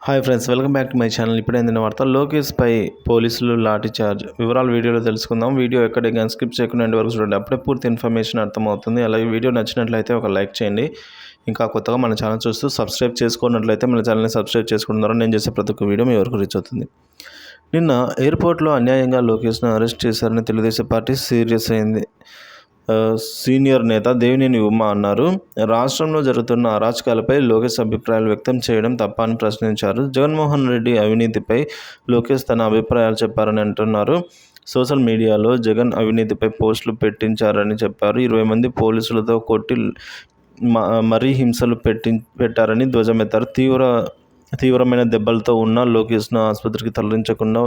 Hi friends, welcome back to my channel. ఇప్పుడైందిన వార్త లోకేష్పై పోలీసులు లాఠీ చార్జ్. వివరాలు వీడియోలో తెలుసుకుందాం. వీడియో ఎక్కడ కానీ స్కిప్ చేయకుండా ఎండ్ వరకు చూడండి. అప్పుడే పూర్తి ఇన్ఫర్మేషన్ అర్థమవుతుంది. అలాగే వీడియో నచ్చినట్లయితే ఒక లైక్ చేయండి. ఇంకా కొత్తగా మన ఛానల్ చూస్తూ సబ్స్క్రైబ్ చేసుకున్నట్లయితే మన ఛానల్ని సబ్స్క్రైబ్ చేసుకున్న ద్వారా నేను చేసే ప్రతి ఒక్క వీడియో మీ వరకు రీచ్ అవుతుంది. నిన్న ఎయిర్పోర్ట్లో అన్యాయంగా లోకేష్ను అరెస్ట్ చేశారని తెలుగుదేశం పార్టీ సీరియస్ అయింది. సీనియర్ నేత దేవినేని ఉమా అన్నారు. రాష్ట్రంలో జరుగుతున్న అరాచకాలపై లోకేష్ అభిప్రాయాలు వ్యక్తం చేయడం తప్ప అని ప్రశ్నించారు. జగన్మోహన్ రెడ్డి అవినీతిపై లోకేష్ తన అభిప్రాయాలు చెప్పారని అంటున్నారు. సోషల్ మీడియాలో జగన్ అవినీతిపై పోస్టులు పెట్టించారని చెప్పారు. 20 మంది పోలీసులతో కొట్టి మరీ హింసలు పెట్టారని ధ్వజమెత్తారు. తీవ్రమైన దెబ్బలతో ఉన్న లోకేష్ను ఆసుపత్రికి తరలించకుండా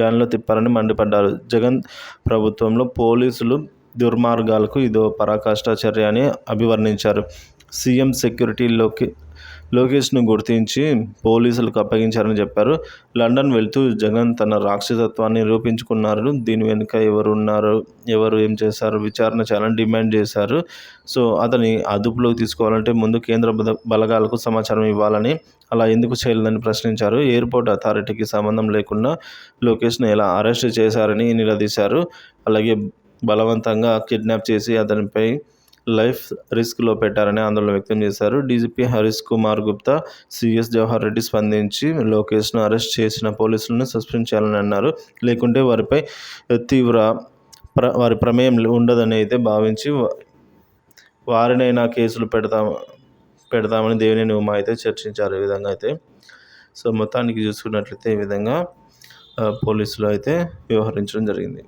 వ్యాన్లో తిప్పారని మండిపడ్డారు. జగన్ ప్రభుత్వంలో పోలీసులు దుర్మార్గాలకు ఇదో పరాకాష్ఠ చర్య అని అభివర్ణించారు. సీఎం సెక్యూరిటీ లోకేష్ను గుర్తించి పోలీసులకు అప్పగించారని చెప్పారు. లండన్ వెళ్తూ జగన్ తన రాక్షసత్వాన్ని నిరూపించుకున్నారు. దీని వెనుక ఎవరు ఏం చేశారు, విచారణ చేయాలని డిమాండ్ చేశారు. సో అతని అదుపులోకి తీసుకోవాలంటే ముందు కేంద్ర బలగాలకు సమాచారం ఇవ్వాలని, అలా ఎందుకు చేయలేదని ప్రశ్నించారు. ఎయిర్పోర్ట్ అథారిటీకి సంబంధం లేకుండా లోకేష్ను ఎలా అరెస్ట్ చేశారని నిలదీశారు. అలాగే బలవంతంగా కిడ్నాప్ చేసి అతనిపై లైఫ్ రిస్క్లో పెట్టారని ఆందోళన వ్యక్తం చేశారు. డీజీపీ హరీష్ కుమార్ గుప్తా, సీఎస్ జవహర్ రెడ్డి స్పందించి లోకేష్ను అరెస్ట్ చేసిన పోలీసులను సస్పెండ్ చేయాలని అన్నారు. లేకుంటే వారిపై వారి ప్రమేయం ఉండదని అయితే భావించి వారినైనా కేసులు పెడతామని దేవినేని ఉమా అయితే చర్చించారు. ఈ విధంగా అయితే సో మొత్తానికి చూసుకున్నట్లయితే ఈ విధంగా పోలీసులు అయితే వ్యవహరించడం జరిగింది.